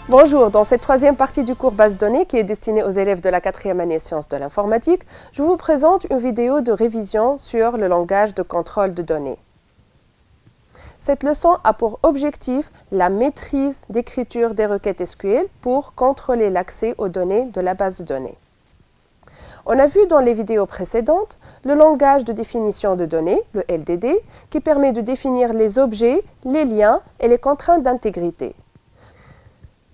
Bonjour, dans cette troisième partie du cours base données qui est destinée aux élèves de la 4e année sciences de l'informatique, je vous présente une vidéo de révision sur le langage de contrôle de données. Cette leçon a pour objectif la maîtrise d'écriture des requêtes SQL pour contrôler l'accès aux données de la base de données. On a vu dans les vidéos précédentes le langage de définition de données, le LDD, qui permet de définir les objets, les liens et les contraintes d'intégrité.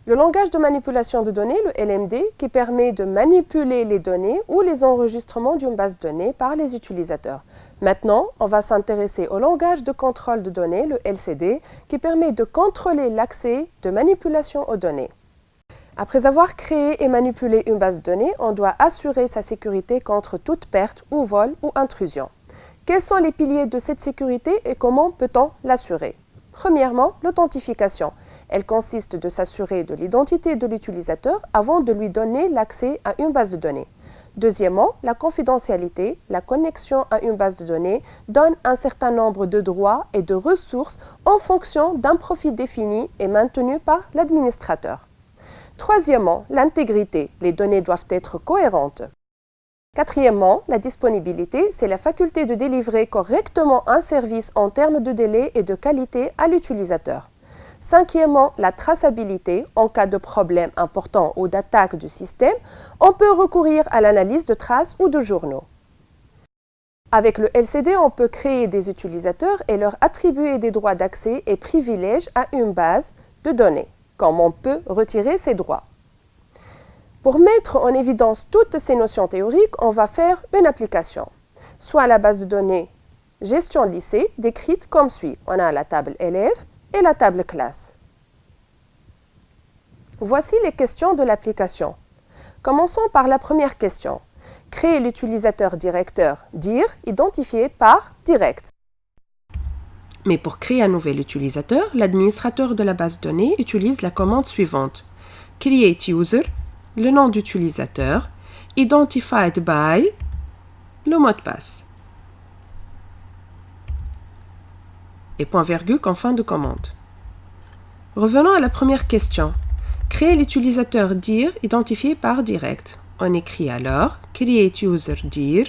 Le langage de manipulation de données, le LMD, qui permet de manipuler les données ou les enregistrements d'une base de données par les utilisateurs. Maintenant, on va s'intéresser au langage de contrôle de données, le LCD, qui permet de contrôler l'accès de manipulation aux données. Après avoir créé et manipulé une base de données, on doit assurer sa sécurité contre toute perte ou vol ou intrusion. Quels sont les piliers de cette sécurité et comment peut-on l'assurer? Premièrement, l'authentification. Elle consiste de s'assurer de l'identité de l'utilisateur avant de lui donner l'accès à une base de données. Deuxièmement, la confidentialité. La connexion à une base de données donne un certain nombre de droits et de ressources en fonction d'un profil défini et maintenu par l'administrateur. Troisièmement, l'intégrité. Les données doivent être cohérentes. Quatrièmement, la disponibilité, c'est la faculté de délivrer correctement un service en termes de délai et de qualité à l'utilisateur. Cinquièmement, la traçabilité. En cas de problème important ou d'attaque du système, on peut recourir à l'analyse de traces ou de journaux. Avec le LCD, on peut créer des utilisateurs et leur attribuer des droits d'accès et privilèges à une base de données, comme on peut retirer ces droits. Pour mettre en évidence toutes ces notions théoriques, on va faire une application. Soit la base de données gestion lycée, décrite comme suit. On a la table élève et la table classe. Voici les questions de l'application. Commençons par la première question. Créer l'utilisateur directeur dir identifié par direct. Mais pour créer un nouvel utilisateur, l'administrateur de la base de données utilise la commande suivante. Create user, le nom d'utilisateur, identified by, le mot de passe. Et point virgule en fin de commande. Revenons à la première question. Créer l'utilisateur dir identifié par direct. On écrit alors create user dir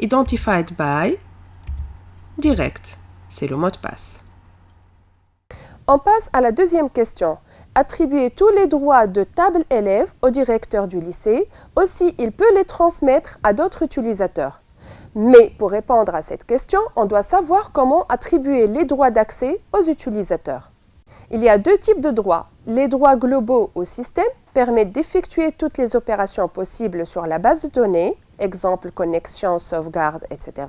identified by direct. C'est le mot de passe. On passe à la deuxième question. Attribuer tous les droits de table élève au directeur du lycée. Aussi, il peut les transmettre à d'autres utilisateurs. Mais pour répondre à cette question, on doit savoir comment attribuer les droits d'accès aux utilisateurs. Il y a deux types de droits. Les droits globaux au système permettent d'effectuer toutes les opérations possibles sur la base de données, exemple connexion, sauvegarde, etc.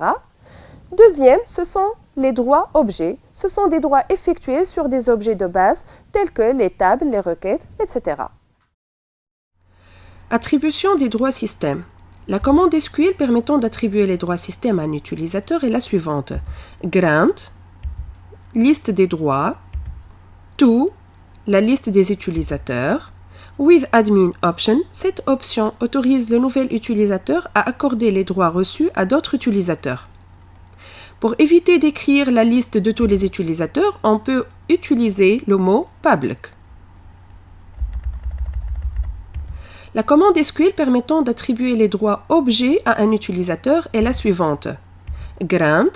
Deuxième, ce sont les droits objets. Ce sont des droits effectués sur des objets de base tels que les tables, les requêtes, etc. Attribution des droits système. La commande SQL permettant d'attribuer les droits système à un utilisateur est la suivante. Grant, liste des droits. To, la liste des utilisateurs. With admin option, cette option autorise le nouvel utilisateur à accorder les droits reçus à d'autres utilisateurs. Pour éviter d'écrire la liste de tous les utilisateurs, on peut utiliser le mot public. La commande SQL permettant d'attribuer les droits objets à un utilisateur est la suivante. Grant,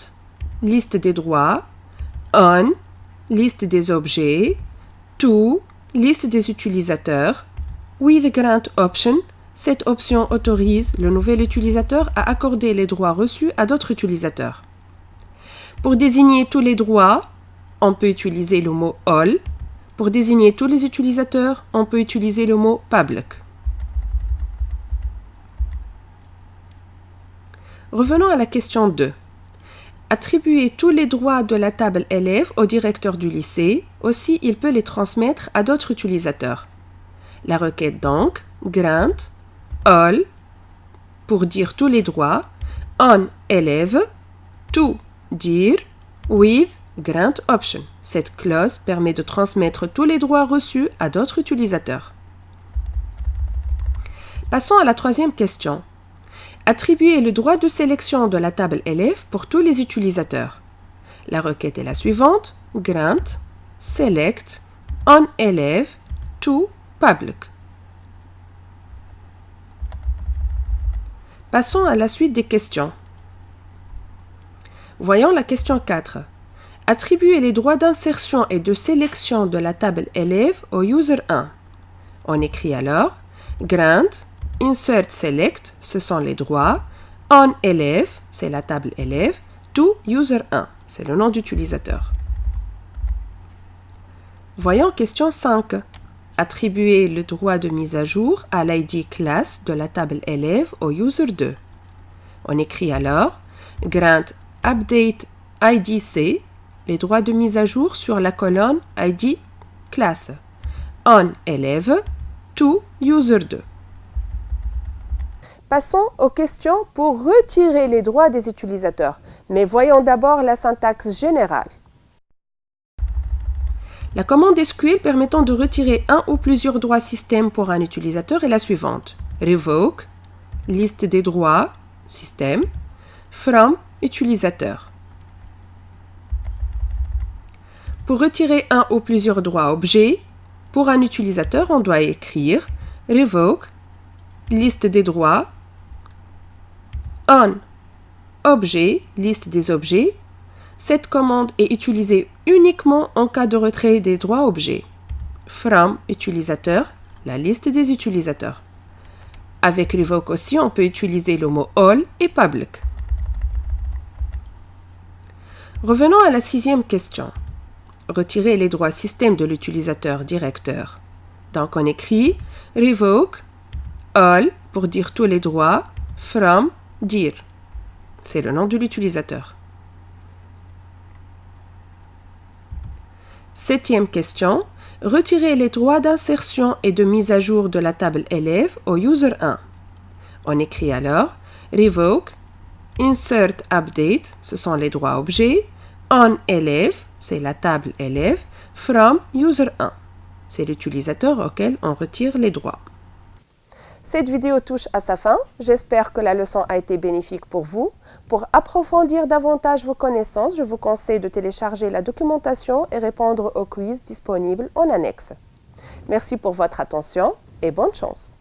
liste des droits. On, liste des objets. To, liste des utilisateurs. With grant option, cette option autorise le nouvel utilisateur à accorder les droits reçus à d'autres utilisateurs. Pour désigner tous les droits, on peut utiliser le mot all. Pour désigner tous les utilisateurs, on peut utiliser le mot public. Revenons à la question 2. Attribuer tous les droits de la table élève au directeur du lycée. Aussi, il peut les transmettre à d'autres utilisateurs. La requête donc, grant, all, pour dire tous les droits, on élève, to, dire, with, grant option. Cette clause permet de transmettre tous les droits reçus à d'autres utilisateurs. Passons à la troisième question. Attribuer le droit de sélection de la table élève pour tous les utilisateurs. La requête est la suivante. Grant, select, on élève, to, public. Passons à la suite des questions. Voyons la question 4. Attribuez les droits d'insertion et de sélection de la table élève au user 1. On écrit alors grant, insert select, ce sont les droits, on élève, c'est la table élève, to user 1, c'est le nom d'utilisateur. Voyons question 5. Attribuer le droit de mise à jour à l'ID classe de la table élève au user 2. On écrit alors grant update IDC, les droits de mise à jour sur la colonne ID classe, on élève to user 2. Passons aux questions pour retirer les droits des utilisateurs. Mais voyons d'abord la syntaxe générale. La commande SQL permettant de retirer un ou plusieurs droits système pour un utilisateur est la suivante. Revoke, liste des droits, système, from, utilisateur. Pour retirer un ou plusieurs droits objets, pour un utilisateur, on doit écrire revoke, liste des droits, on, objet, liste des objets. Cette commande est utilisée uniquement en cas de retrait des droits objets. From, utilisateur, la liste des utilisateurs. Avec revoke aussi, on peut utiliser le mot all et public. Revenons à la 6e question. Retirer les droits système de l'utilisateur directeur. Donc on écrit revoke, all pour dire tous les droits, from, dire. C'est le nom de l'utilisateur. 7e question. Retirer les droits d'insertion et de mise à jour de la table élève au user 1. On écrit alors revoke, insert update, ce sont les droits objets, on élève, c'est la table élève, from user 1, c'est l'utilisateur auquel on retire les droits. Cette vidéo touche à sa fin. J'espère que la leçon a été bénéfique pour vous. Pour approfondir davantage vos connaissances, je vous conseille de télécharger la documentation et répondre aux quiz disponibles en annexe. Merci pour votre attention et bonne chance.